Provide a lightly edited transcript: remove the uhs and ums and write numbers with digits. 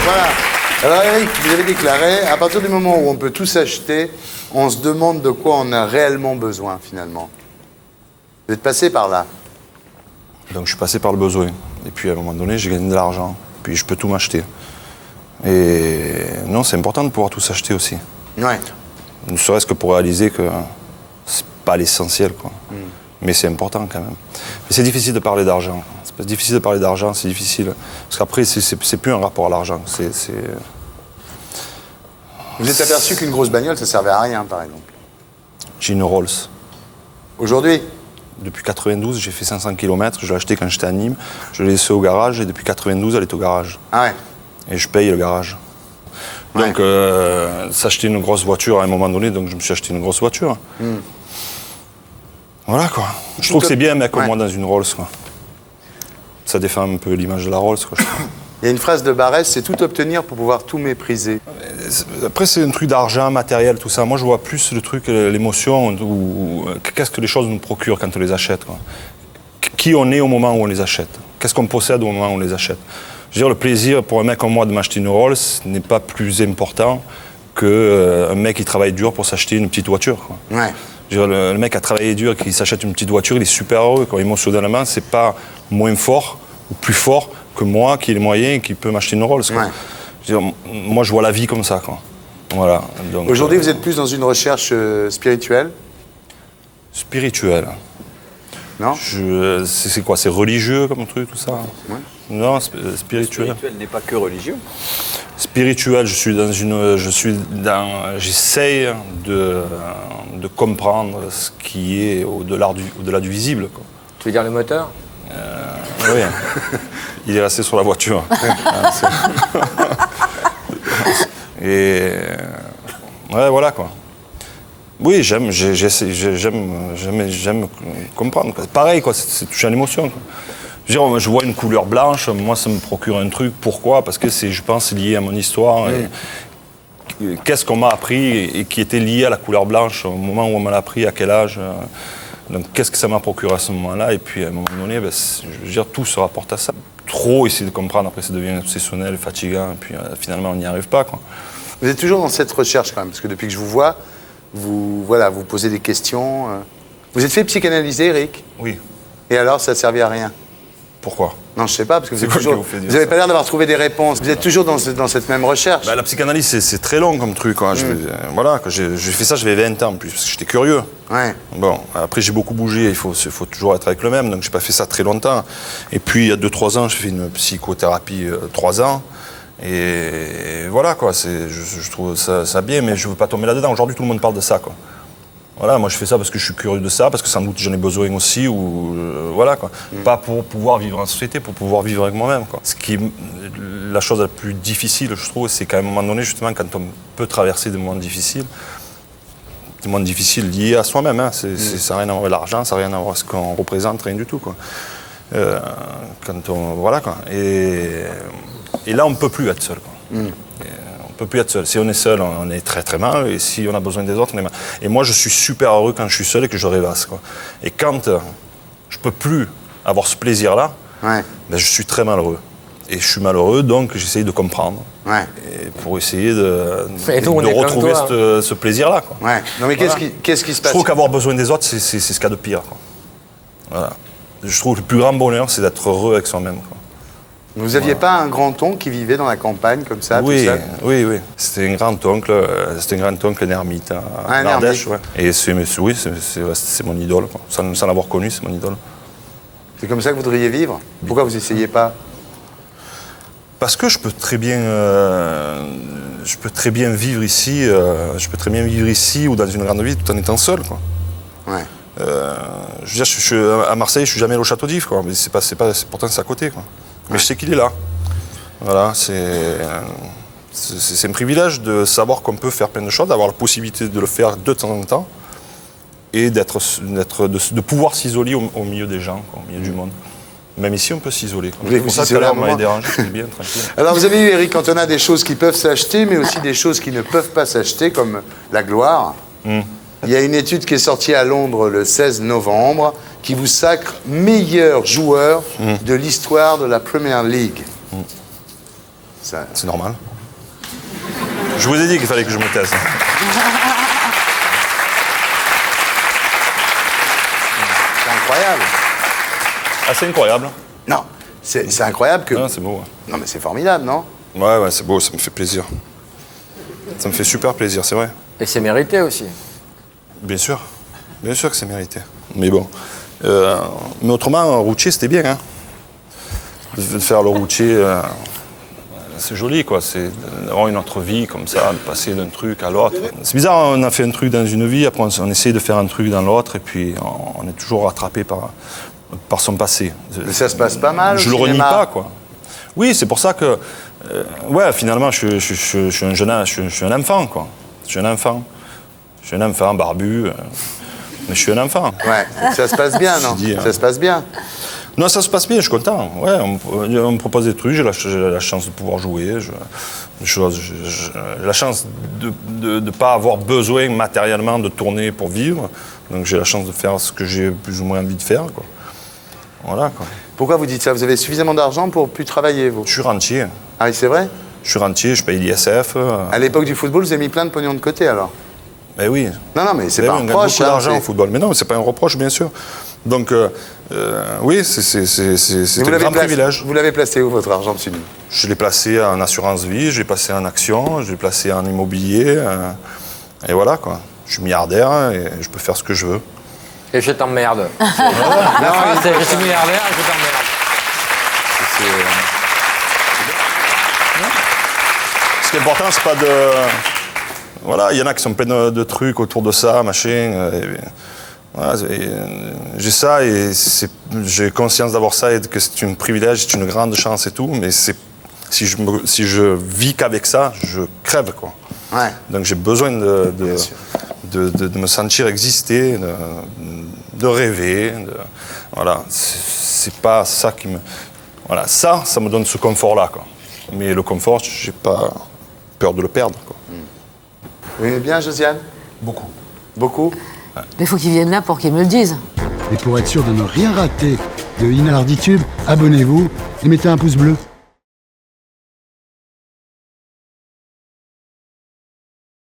Voilà. Alors Eric, vous avez déclaré, à partir du moment où on peut tout s'acheter, on se demande de quoi on a réellement besoin finalement. Vous êtes passé par là. Donc je suis passé par le besoin. Et puis à un moment donné, j'ai gagné de l'argent. Puis je peux tout m'acheter. Et non, c'est important de pouvoir tout s'acheter aussi. Ouais. Ne serait-ce que pour réaliser que c'est pas l'essentiel, quoi. Mais c'est important quand même. Mais c'est difficile de parler d'argent. C'est difficile de parler d'argent, c'est difficile. Parce qu'après, c'est plus un rapport à l'argent. Vous êtes aperçu qu'une grosse bagnole, ça servait à rien, par exemple. J'ai une Rolls. Aujourd'hui? Depuis 92, j'ai fait 500 km. Je l'ai acheté quand j'étais à Nîmes. Je l'ai laissée au garage et depuis 92, elle est au garage. Ah ouais. Et je paye le garage. Ouais. Donc, s'acheter une grosse voiture à un moment donné, donc je me suis acheté une grosse voiture. Voilà, quoi. Je trouve que c'est bien un mec comme moi dans une Rolls, quoi. Ça défend un peu l'image de la Rolls, quoi, je trouve. Il y a une phrase de Barès, c'est tout obtenir pour pouvoir tout mépriser. Après, c'est un truc d'argent, matériel, tout ça. Moi, je vois plus le truc, l'émotion, ou qu'est-ce que les choses nous procurent quand on les achète, quoi. Qui on est au moment où on les achète. Qu'est-ce qu'on possède au moment où on les achète. Je veux dire, le plaisir pour un mec comme moi de m'acheter une Rolls n'est pas plus important qu'un mec qui travaille dur pour s'acheter une petite voiture, quoi. Ouais. Je veux dire, le mec a travaillé dur, qui s'achète une petite voiture, il est super heureux, quoi. Émotionnellement, c'est pas moins fort ou plus fort que moi qui ai les moyens et qui peut m'acheter une Rolls, quoi. Ouais. Je veux dire, moi, je vois la vie comme ça, quoi. Voilà. Donc, Aujourd'hui, vous êtes plus dans une recherche spirituelle? Spirituelle. Non? C'est quoi? C'est religieux comme truc, tout ça? Ouais. Non, spirituel. Spirituel n'est pas que religieux. Spirituel, j'essaye de comprendre ce qui est au-delà du visible, quoi. Tu veux dire le moteur? Oui, il est resté sur la voiture. Et ouais, voilà, quoi. Oui, j'aime comprendre, quoi. Pareil, quoi, c'est touché à l'émotion, quoi. Je veux dire, je vois une couleur blanche, moi ça me procure un truc. Pourquoi? Parce que je pense, c'est lié à mon histoire. Et qu'est-ce qu'on m'a appris et qui était lié à la couleur blanche au moment où on m'a l'a appris, à quel âge? Donc qu'est-ce que ça m'a procuré à ce moment-là? Et puis à un moment donné, je veux dire, tout se rapporte à ça. Trop essayer de comprendre, après ça devient obsessionnel, fatigant, et puis finalement on n'y arrive pas, quoi. Vous êtes toujours dans cette recherche quand même, parce que depuis que je vous vois, vous posez des questions. Vous êtes fait psychanalyser, Eric? Oui. Et alors, ça ne servait à rien? Pourquoi? Non, je sais pas, parce que C'est quoi qui vous fait dire vous n'avez ça? pas l'air d'avoir trouvé des réponses. Vous êtes toujours dans cette même recherche. La psychanalyse, c'est très long comme truc, quoi. Voilà, j'ai fait ça, j'avais 20 ans en plus, parce que j'étais curieux. Ouais. Bon, après j'ai beaucoup bougé, il faut toujours être avec le même, donc j'ai pas fait ça très longtemps. Et puis il y a 2-3 ans, j'ai fait une psychothérapie 3 ans. Et voilà, quoi, je trouve ça bien, mais je veux pas tomber là-dedans. Aujourd'hui, tout le monde parle de ça, quoi. Voilà, moi je fais ça parce que je suis curieux de ça, parce que sans doute j'en ai besoin aussi, ou voilà, quoi. Pas pour pouvoir vivre en société, pour pouvoir vivre avec moi-même, quoi. La chose la plus difficile, je trouve, c'est qu'à un moment donné, justement, quand on peut traverser des moments difficiles liés à soi-même, hein. Ça n'a rien à voir avec l'argent, ça n'a rien à voir avec ce qu'on représente, rien du tout, quoi. Voilà, quoi. Et là, on ne peut plus être seul, quoi. On ne peut plus être seul. Si on est seul, on est très très mal. Et si on a besoin des autres, on est mal. Et moi, je suis super heureux quand je suis seul et que je rêvasse, quoi. Et quand je ne peux plus avoir ce plaisir-là, je suis très malheureux. Et je suis malheureux, donc j'essaye de comprendre. Ouais. Et pour essayer de retrouver ce plaisir-là, quoi. Ouais. Non, mais voilà. qu'est-ce qui se passe? Je trouve qu'avoir besoin des autres, c'est ce qu'il y a de pire, quoi. Voilà. Je trouve que le plus grand bonheur, c'est d'être heureux avec soi-même, quoi. Vous n'aviez pas un grand-oncle qui vivait dans la campagne, comme ça, oui, tout seul? Oui. C'était un grand-oncle, un ermite, en Ardèche, ouais. Et c'est mon idole, quoi. Sans l'avoir connu, c'est mon idole. C'est comme ça que vous voudriez vivre? Pourquoi vous n'essayez pas? Parce que je peux très bien vivre ici, ou dans une grande ville tout en étant seul, quoi. Ouais. Je veux dire, à Marseille, je suis jamais allé au Château d'If, quoi. Mais pourtant c'est à côté, quoi. Mais je sais qu'il est là. Voilà, c'est un privilège de savoir qu'on peut faire plein de choses, d'avoir la possibilité de le faire de temps en temps, et de pouvoir s'isoler au milieu des gens, quoi, au milieu du monde. Même ici, on peut s'isoler. C'est pour ça que là, on m'avait dérangé, c'est bien, tranquille. Alors, vous avez vu, Eric Cantona, des choses qui peuvent s'acheter, mais aussi des choses qui ne peuvent pas s'acheter, comme la gloire. Il y a une étude qui est sortie à Londres le 16 novembre qui vous sacre meilleur joueur de l'histoire de la Premier League. Ça- C'est normal. Je vous ai dit qu'il fallait que je me taise. C'est incroyable. Ah, c'est incroyable. Non, c'est incroyable que... Ah, c'est beau. Ouais. Non, mais c'est formidable, non? Ouais, c'est beau, ça me fait plaisir. Ça me fait super plaisir, c'est vrai. Et c'est mérité aussi. Bien sûr que c'est mérité. Mais bon. Mais autrement, routier, c'était bien. Hein. De faire le routier, c'est joli, quoi. C'est d'avoir une autre vie comme ça, de passer d'un truc à l'autre. C'est bizarre, on a fait un truc dans une vie, après on essaie de faire un truc dans l'autre, et puis on est toujours rattrapé par son passé. Mais ça se passe pas mal Je au le renie cinéma. pas, quoi. Oui, c'est pour ça que, ouais, finalement, je suis un jeune, je suis un enfant, quoi. Je suis un enfant barbu, mais je suis un enfant. Ouais, ça se passe bien, non? Je dis, Ça se passe bien. Non, ça se passe bien, je suis content. Ouais, on me propose des trucs, j'ai la chance de pouvoir jouer. J'ai la chance de ne pas avoir besoin matériellement de tourner pour vivre. Donc j'ai la chance de faire ce que j'ai plus ou moins envie de faire, quoi. Voilà, quoi. Pourquoi vous dites ça? Vous avez suffisamment d'argent pour plus travailler, vous? Je suis rentier. Ah oui, c'est vrai? Je suis rentier, je paye l'ISF. À l'époque du football, vous avez mis plein de pognon de côté, alors? Ben oui. Non, mais c'est Ben pas oui, un on gagne reproche, beaucoup d'argent hein, au football. Mais non, c'est pas un reproche, bien sûr. Donc, oui, c'est un grand privilège. Vous l'avez placé où, votre argent, monsieur Nuit? Je l'ai placé en assurance vie, je l'ai placé en action, je l'ai placé en immobilier. Et voilà, quoi. Je suis milliardaire et je peux faire ce que je veux. Et je t'emmerde. La phrase, c'est je suis milliardaire et je t'emmerde. Ce qui est important, c'est pas de... Voilà, il y en a qui sont pleins de trucs autour de ça, machin. Voilà, j'ai ça et j'ai conscience d'avoir ça et que c'est un privilège, c'est une grande chance et tout, mais si je vis qu'avec ça, je crève, quoi. Ouais. Donc j'ai besoin de me sentir exister, de rêver. Voilà, c'est pas ça qui me... Voilà, ça me donne ce confort-là, quoi. Mais le confort, j'ai pas peur de le perdre, quoi. Vous aimez bien, Josiane? Beaucoup. Beaucoup? Mais il faut qu'ils viennent là pour qu'ils me le disent. Et pour être sûr de ne rien rater de Inarditube, abonnez-vous et mettez un pouce bleu.